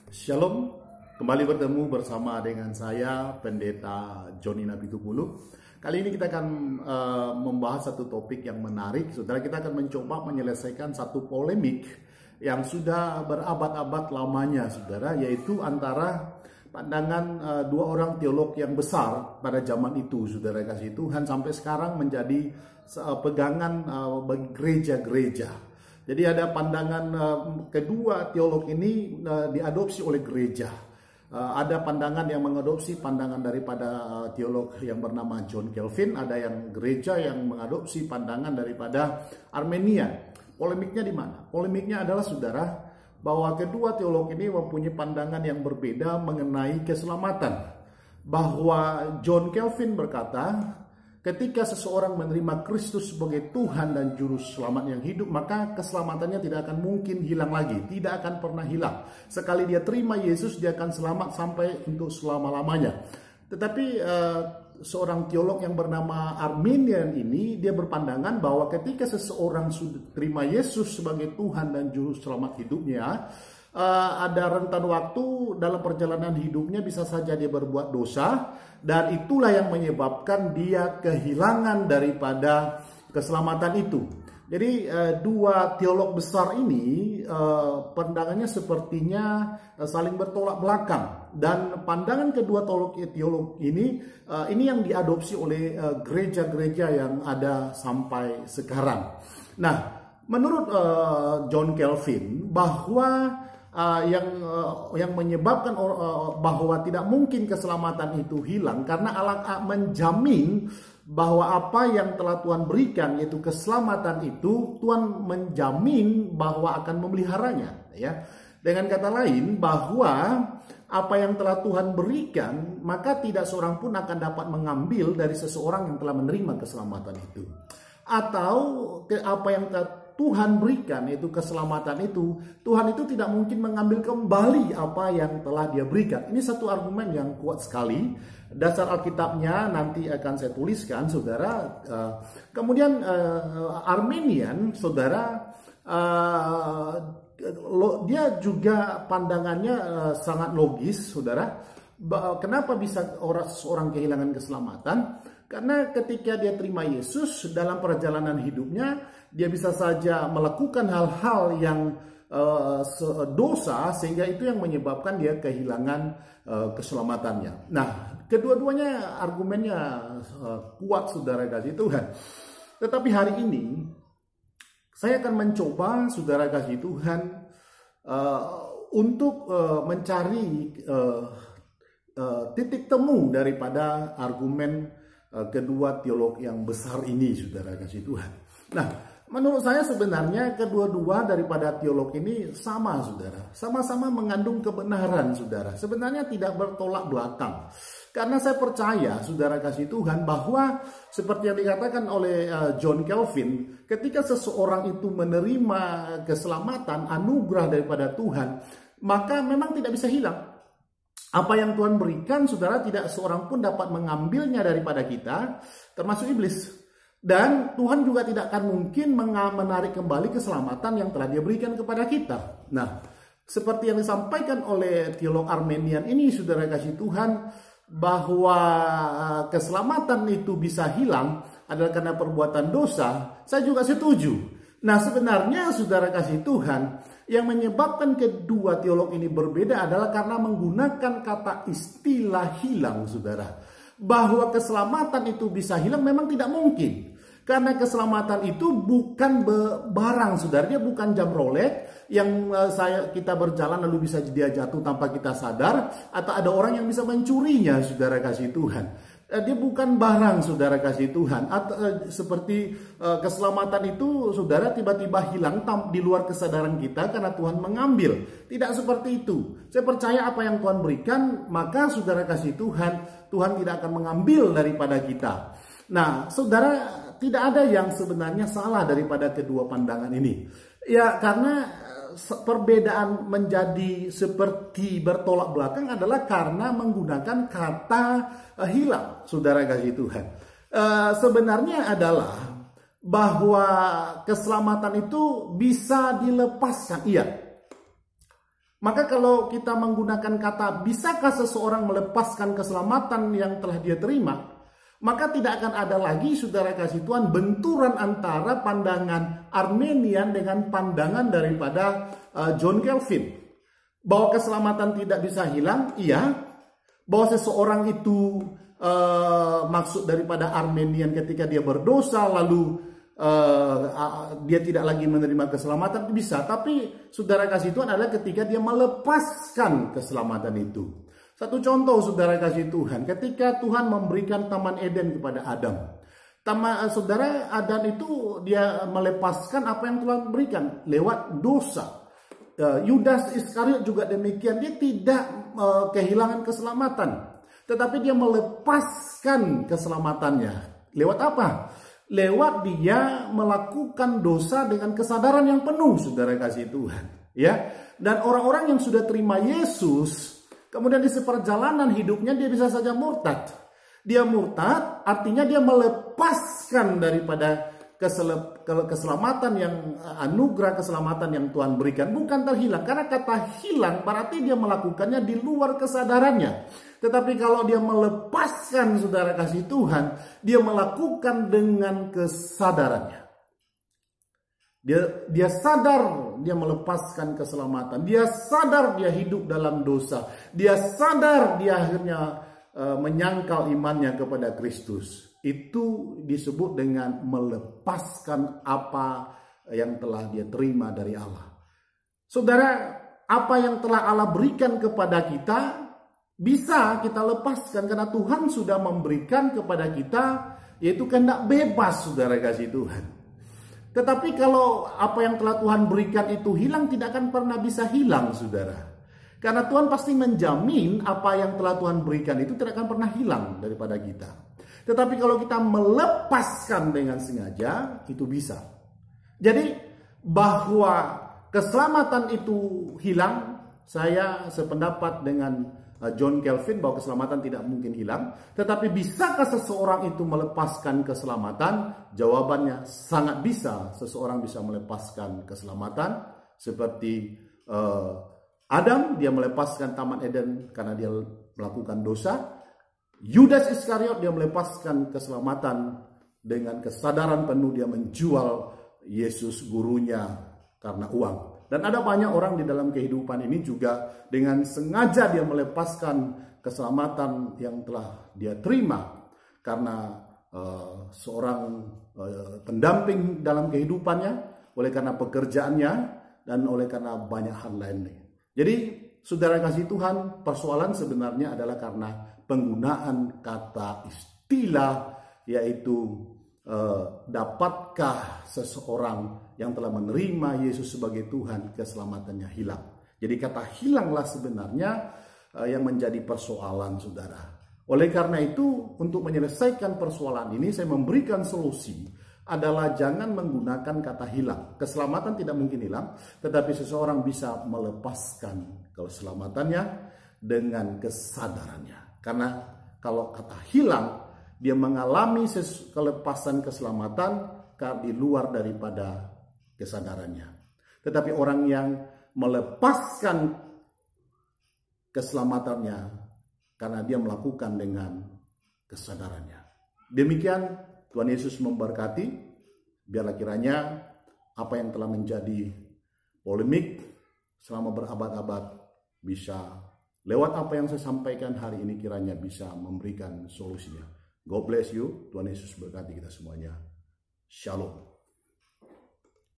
Shalom, kembali bertemu bersama dengan saya Pendeta Joni Nabitupulu. Kali ini kita akan membahas satu topik yang menarik. Saudara, kita akan mencoba menyelesaikan satu polemik yang sudah berabad-abad lamanya, saudara, yaitu antara pandangan dua orang teolog yang besar pada zaman itu, saudara kasih Tuhan, sampai sekarang menjadi pegangan bagi gereja-gereja. Jadi ada pandangan kedua teolog ini diadopsi oleh gereja. Ada pandangan yang mengadopsi pandangan daripada teolog yang bernama John Calvin. Ada yang gereja yang mengadopsi pandangan daripada Arminian. Polemiknya di mana? Polemiknya adalah, saudara, bahwa kedua teolog ini mempunyai pandangan yang berbeda mengenai keselamatan. Bahwa John Calvin berkata, ketika seseorang menerima Kristus sebagai Tuhan dan Juru Selamat yang hidup, maka keselamatannya tidak akan mungkin hilang lagi, tidak akan pernah hilang. Sekali dia terima Yesus, dia akan selamat sampai untuk selama-lamanya. Tetapi seorang teolog yang bernama Arminian ini, dia berpandangan bahwa ketika seseorang sudah terima Yesus sebagai Tuhan dan Juru Selamat hidupnya, ada rentan waktu dalam perjalanan hidupnya bisa saja dia berbuat dosa, dan itulah yang menyebabkan dia kehilangan daripada keselamatan itu. Jadi dua teolog besar ini pandangannya sepertinya saling bertolak belakang, dan pandangan kedua teolog ini yang diadopsi oleh gereja-gereja yang ada sampai sekarang. Nah, menurut John Calvin, bahwa yang menyebabkan bahwa tidak mungkin keselamatan itu hilang karena Allah menjamin bahwa apa yang telah Tuhan berikan, yaitu keselamatan itu, Tuhan menjamin bahwa akan memeliharanya, ya. Dengan kata lain, bahwa apa yang telah Tuhan berikan, maka tidak seorang pun akan dapat mengambil dari seseorang yang telah menerima keselamatan itu. Atau apa yang Tuhan berikan, yaitu keselamatan itu, Tuhan itu tidak mungkin mengambil kembali apa yang telah dia berikan. Ini satu argumen yang kuat sekali. Dasar Alkitabnya nanti akan saya tuliskan, saudara. Kemudian Arminian, saudara, dia juga pandangannya sangat logis, saudara. Kenapa bisa seorang kehilangan keselamatan? Karena ketika dia terima Yesus dalam perjalanan hidupnya, dia bisa saja melakukan hal-hal yang dosa, sehingga itu yang menyebabkan dia kehilangan keselamatannya. Nah, kedua-duanya argumennya kuat, saudara kasih Tuhan. Tetapi hari ini saya akan mencoba, saudara kasih Tuhan, untuk mencari titik temu daripada argumen kedua teolog yang besar ini, saudara kasih Tuhan. Nah, menurut saya sebenarnya kedua-dua daripada teolog ini sama, saudara. Sama-sama mengandung kebenaran, saudara. Sebenarnya tidak bertolak belakang. Karena saya percaya, saudara kasih Tuhan, bahwa seperti yang dikatakan oleh John Calvin, ketika seseorang itu menerima keselamatan, anugerah daripada Tuhan, maka memang tidak bisa hilang. Apa yang Tuhan berikan, saudara, tidak seorang pun dapat mengambilnya daripada kita, termasuk iblis. Dan Tuhan juga tidak akan mungkin menarik kembali keselamatan yang telah dia berikan kepada kita. Nah, seperti yang disampaikan oleh teolog Arminian ini, saudara kasih Tuhan, bahwa keselamatan itu bisa hilang adalah karena perbuatan dosa, saya juga setuju. Nah, sebenarnya, saudara kasih Tuhan, yang menyebabkan kedua teolog ini berbeda adalah karena menggunakan kata istilah hilang, saudara. Bahwa keselamatan itu bisa hilang memang tidak mungkin. Karena keselamatan itu bukan barang, saudara. Dia bukan jam Rolex yang kita berjalan lalu bisa dia jatuh tanpa kita sadar. Atau ada orang yang bisa mencurinya, saudara kasih Tuhan. Dia bukan barang, saudara kasih Tuhan. Seperti keselamatan itu, saudara, tiba-tiba hilang di luar kesadaran kita karena Tuhan mengambil. Tidak seperti itu. Saya percaya apa yang Tuhan berikan, maka saudara kasih Tuhan, Tuhan tidak akan mengambil daripada kita. Nah, saudara, tidak ada yang sebenarnya salah daripada kedua pandangan ini. Ya, karena perbedaan menjadi seperti bertolak belakang adalah karena menggunakan kata hilang, saudara kasih Tuhan. Sebenarnya adalah bahwa keselamatan itu bisa dilepaskan, iya. Maka kalau kita menggunakan kata bisakah seseorang melepaskan keselamatan yang telah dia terima, maka tidak akan ada lagi, saudara kasih Tuhan, benturan antara pandangan Arminian dengan pandangan daripada John Calvin. Bahwa keselamatan tidak bisa hilang, iya. Bahwa seseorang itu maksud daripada Arminian ketika dia berdosa lalu dia tidak lagi menerima keselamatan, bisa. Tapi saudara kasih Tuhan adalah ketika dia melepaskan keselamatan itu. Satu contoh, saudara kasih Tuhan, ketika Tuhan memberikan Taman Eden kepada Adam. Saudara, Adam itu dia melepaskan apa yang Tuhan berikan lewat dosa. Yudas Iskariot juga demikian, dia tidak kehilangan keselamatan, tetapi dia melepaskan keselamatannya. Lewat apa? Lewat dia melakukan dosa dengan kesadaran yang penuh, saudara kasih Tuhan. Ya, dan orang-orang yang sudah terima Yesus, kemudian di seperjalanan hidupnya dia bisa saja murtad. Dia murtad artinya dia melepaskan daripada keselamatan yang anugerah keselamatan yang Tuhan berikan. Bukan terhilang, karena kata hilang berarti dia melakukannya di luar kesadarannya. Tetapi kalau dia melepaskan, saudara kasih Tuhan, dia melakukan dengan kesadarannya. Dia sadar dia melepaskan keselamatan. Dia sadar dia hidup dalam dosa. Dia sadar dia akhirnya menyangkal imannya kepada Kristus. Itu disebut dengan melepaskan apa yang telah dia terima dari Allah. Saudara, apa yang telah Allah berikan kepada kita bisa kita lepaskan karena Tuhan sudah memberikan kepada kita, yaitu kehendak bebas, saudara kasih Tuhan. Tetapi kalau apa yang telah Tuhan berikan itu hilang, tidak akan pernah bisa hilang, saudara. Karena Tuhan pasti menjamin apa yang telah Tuhan berikan itu tidak akan pernah hilang daripada kita. Tetapi kalau kita melepaskan dengan sengaja, itu bisa. Jadi bahwa keselamatan itu hilang, saya sependapat dengan John Calvin bahwa keselamatan tidak mungkin hilang. Tetapi bisakah seseorang itu melepaskan keselamatan? Jawabannya sangat bisa. Seseorang bisa melepaskan keselamatan. Seperti Adam, dia melepaskan Taman Eden karena dia melakukan dosa. Yudas Iskariot, dia melepaskan keselamatan dengan kesadaran penuh dia menjual Yesus gurunya karena uang. Dan ada banyak orang di dalam kehidupan ini juga dengan sengaja dia melepaskan keselamatan yang telah dia terima karena seorang pendamping dalam kehidupannya, oleh karena pekerjaannya, dan oleh karena banyak hal lainnya. Jadi saudara kasih Tuhan, persoalan sebenarnya adalah karena penggunaan kata istilah, yaitu dapatkah seseorang yang telah menerima Yesus sebagai Tuhan keselamatannya hilang. Jadi kata hilanglah sebenarnya yang menjadi persoalan, saudara. Oleh karena itu, untuk menyelesaikan persoalan ini, saya memberikan solusi adalah jangan menggunakan kata hilang. Keselamatan tidak mungkin hilang, tetapi seseorang bisa melepaskan keselamatannya dengan kesadarannya. Karena kalau kata hilang, dia mengalami kelepasan keselamatan di luar daripada kesadarannya. Tetapi orang yang melepaskan keselamatannya karena dia melakukan dengan kesadarannya. Demikian Tuhan Yesus memberkati. Biarlah kiranya apa yang telah menjadi polemik selama berabad-abad bisa lewat apa yang saya sampaikan hari ini kiranya bisa memberikan solusinya. God bless you. Tuhan Yesus berkati kita semuanya. Shalom.